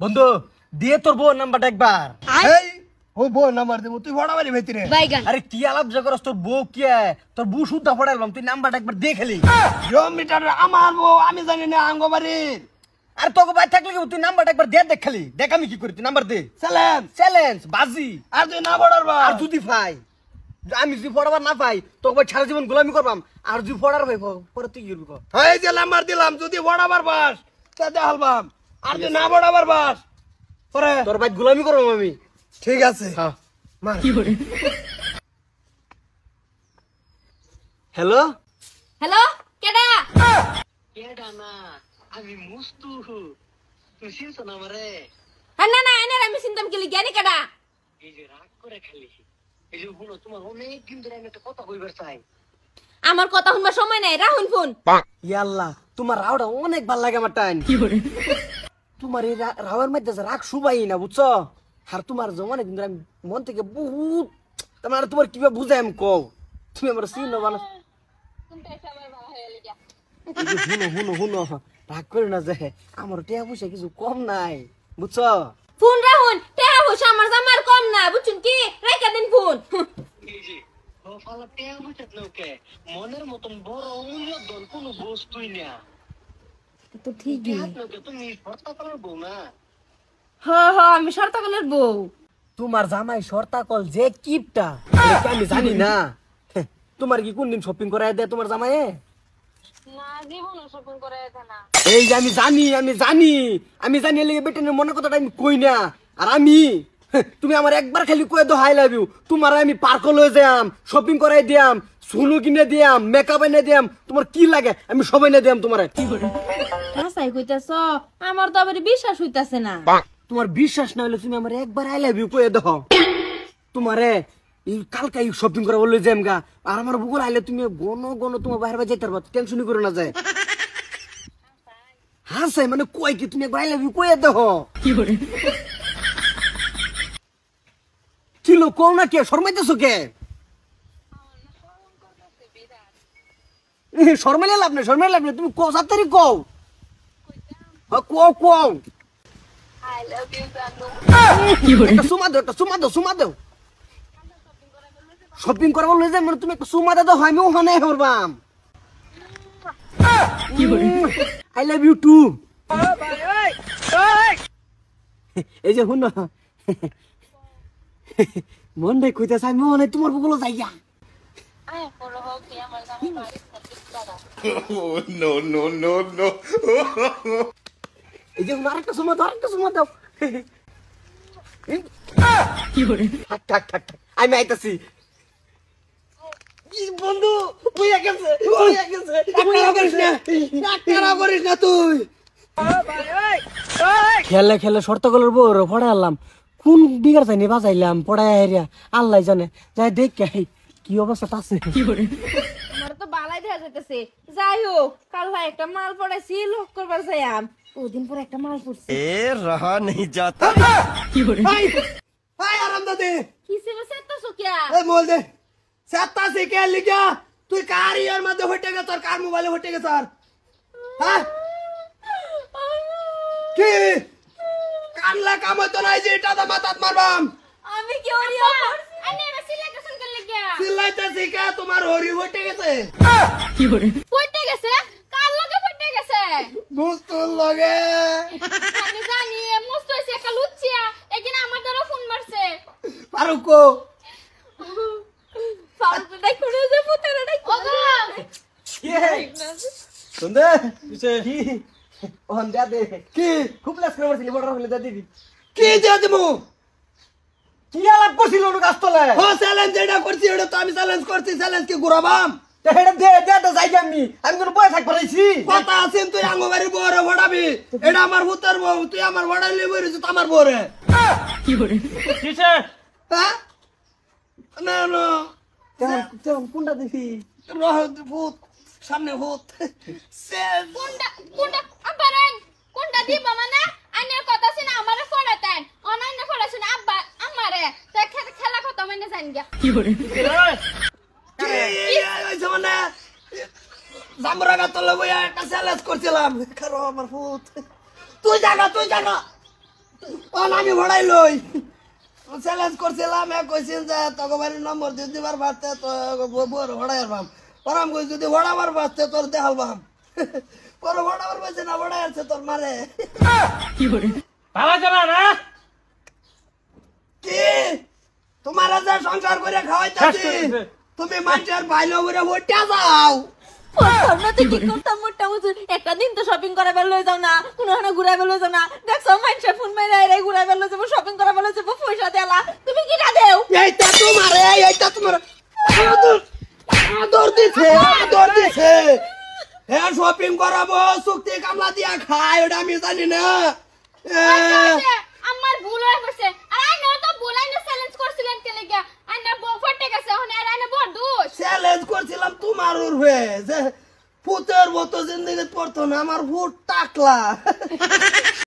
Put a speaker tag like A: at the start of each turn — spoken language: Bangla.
A: বন্ধু দিয়ে তোর বউর নাম্বারটা একবার।
B: এই ও বউ নাম্বার দেবো তুই বড় বাড়ি ভেতরে
A: আরে কি আলাপ যে করস, তোর বউ কি তোর বউ শুদ্ধা পড়াইলাম, তুই নাম্বারটা একবার দিয়ে খেলি।
B: মিটার আমার বউ আমি জানি না আঙ্গ বাড়ির।
A: আর তোকে ভাই থাকলে কি তুই নাম্বারটা একবার দিয়ে দেখ খালি, দেখ আমি কি করি, তুই নাম্বার দে।
B: চ্যালেঞ্জ
A: চ্যালেঞ্জ বাজি।
B: আর তুই না বড়ার বা
A: আর যদি পাই, আমি যদি পড়াবার না পাই তোকে ভাই সারা জীবন গোলামি করবাম। আর যদি পড়ার ভাই পরে তুই কি করবি?
B: এই যে নাম্বার দিলাম যদি বড়াবার বাস তাতে হালবাম, আর তুই না বড়াবার বাস পরে
A: তোর ভাই গোলামি করবাম আমি।
B: ঠিক আছে
A: হ্যাঁ
B: মার
A: হ্যালো
C: হ্যালো কেডা
D: কেডা না আমি মুস্তু তুই চিনছ না আমারে?
C: না না এনে আমি চিন্তাম কি জ্ঞানী কেডা
D: এই যে রাগ করে খালি এই যে শুনো তোমার অনেক দিন ধরে আমি একটা কথা কইবার চাই।
C: আমার কথা শুনবার সময় নাই, রাহুন ফোন।
A: ইয়াল্লা তোমার রাওটা অনেক ভাল লাগে আমার টাইম। তোমার এই রাওয়ার মধ্যে যে রাগ শুবাই না বুঝছো। আর তোমার জমানে কিন্তু আমি মন থেকে বহুত তোমার তোমার কিভাবে বুঝাই আমি কও, তুমি আমার চিনো বানা। হুনো হুনো হুনো রাগ করে না যে আমার টেয়া পয়সা কিছু কম নাই বুঝছো।
C: ফোন রাহুন, টেহা পয়সা আমার জামার কম না, বুঝছুন কি রাইকা দিন ফোন।
D: এই যে ও ফালা টেয়া বুঝত নৌকে মনের মতন বড় অমূল্য ধন কোনো বস্তুই না।
C: তো ঠিকই।
D: নৌকে তুমি ভর্তা করার বউ না?
C: আমি শর্তাকলের বউ।
A: তোমার জামাই শর্তাকল যে কিপটা আমি জানি না। তোমার কি কোনদিন শপিং করাই দেয় তোমার জামাইয়ে?
C: না জীবন শপিং করে না।
A: এই যে আমি জানি এলে বেটেনের মনের কথাটা আমি কই না। আর আমি তুমি আমার একবার খালি কয়ে দো হাই লাভ ইউ, তোমার আমি পার্ক লয়ে যাম, শপিং করাই দিয়াম, সুনু কিনে দিয়াম, মেকআপ এনে দিয়াম, তোমার কি লাগে আমি সব এনে দিয়াম তোমার।
C: হাসাই কইতাছ, আমার তো আবার বিশ্বাস হইতাছে না।
A: তোমার বিশ্বাস না হলে তুমি আমার একবার আই লাভ ইউ কয়ে দাও। তোমারে এই কালকে শপিং করা বললে যাম গা, আর আমার বুকুল আইলে তুমি গণ গণ তোমার বাইরে বাইরে যেতে পারবা, টেনশনই করে না যায়। হাসাই মানে কই কি তুমি একবার আই লাভ ইউ কয়ে দাও। কিলো কও না কে শর্মাইতেছো কে? শর্মাইলে লাভ নেই, তুমি কও সাতারি কও। কও কও একটা সুমা দাও। শপিং করা বললে যে মানে তুমি একটা সুমা দাও, আমি ওখানে করবাম। I love you too. এই যে শুনো মন দেখ কইতেছে আমি মনে তোমার বুকুলো যাইয়া। এই যে আরেকটা সুমা দাও। থাক আমি আইতাছি। বন্ধু বুঝা গেছে
B: করিস না তুই
A: খেলে শর্তগুলোর বউর পড়ে আনলাম, কোন বিঘার চাইনি বাজাইলাম পড়ায় হেরিয়া আল্লাহ জানে। যাই দেখ কি অবস্থা আছে।
C: আমার তো বালাই দেখা যাইতেছে। যাই হোক কাল ভাই একটা মাল পড়াইছি লোক করবার যাইয়াম, ওদিন পরে একটা মাল পড়ছে।
B: रहा नहीं जाता हाय आराम दादे
C: কিসে বসে এত সুকিয়া
B: ए बोल दे सत्ता से क्या लिखा तू कार यार मत हटेगा सर कार मोबाइल हटेगा सर हां কি কানলা কাম তো নাই যে এটা দা মাথাত মারবাম
C: আমি কি ওরিয়া আনে রসিলা কসন কর লাগিয়া
B: চিল্লাইতে শিখা তোমার হরি হটে গেছে
C: পড়তে গেছে কাল লগে পড়তে গেছে
B: বুঝতুল লাগে
C: আমি জানি মস্ত হইছে একটা লুচ্চিয়া একদিন আমার দ্বারা ফোন মারছে
B: ফারুকো
C: ফারুক দাই করে যে পুতারে দাই ওগো
A: সুন্দর কি ওহন দে দে কি খুব লাস করে বসলি বড় হলে দে দিবি।
B: কি দে দিমু
A: কি আলাপ করছিল ওর গাছতলে?
B: ও চ্যালেঞ্জ এটা করছি এটা তো আমি চ্যালেঞ্জ করছি চ্যালেঞ্জ কি গুরাবাম
A: তো হেডা দে তো যাই আমি কোন বয় থাক পারাইছি
B: কথা আছে তুই আঙ্গবাড়ি বউরে ভড়াবি এটা আমার ভূতের বউ তুই আমার ভড়াইলে বইরিস তো আমার বউরে
A: কিসে
B: হ্যাঁ না না
A: তেমন কোনটা দিবি?
B: রহ ভূত সামনে ভূত
C: কোনটা আব্বারেন কোনটা দিব মানে আইনের কথা শুনে আমারে ফড়াতেন অনন্য ফড়াছেন আব্বা আমারে তা খেলা কথা মানে জান গিয়া
B: মানে জামরা গাতলে বইয়া একটা চ্যালেঞ্জ করছিলাম কারো আমার ভূত তুই জানা আমি ভরাই লই চ্যালেঞ্জ করছিলাম কইছেন যে তোকে বাড়ির নম্বর দিয়ে দিবার বাড়তে তো বড় ভরাই আরবাম পরাম কই যদি ভরাবার বাড়তে তোর দেখালবাম পরে ভরাবার বাড়ছে না ভরাই আছে তোর মারে
A: ভালো জানা না
B: কি তোমার যে সংসার করে খাওয়াইতাছি তুমি মানুষের বাইলে উড়ে ভোটটা যাও
C: একটা দিন তো শপিং করা বের লই যাও না কোনো ঘুরা বের লই যাও না দেখছো মানুষের ফোন মাইরা এরাই ঘুরা বের লই যাবো শপিং করা বের লই যাবো পয়সা দেলা তুমি কি না দেও
B: এইটা তোমার আদর দিছে হ্যাঁ শপিং করাবো চুক্তি কামলা দিয়া খায় ওটা আমি জানি না
C: আমার ভুল হয়ে গেছে আর আইনা তো বলাই না চ্যালেঞ্জ করছিলেন কে লাগা আইনা ফটে গেছে এখন আর আইনা বড় দোষ
B: চ্যালেঞ্জ করছিলাম তোমার উড়বে যে ফুতের মতো জিন্দগি পড়তো না আমার ফুট টাকলা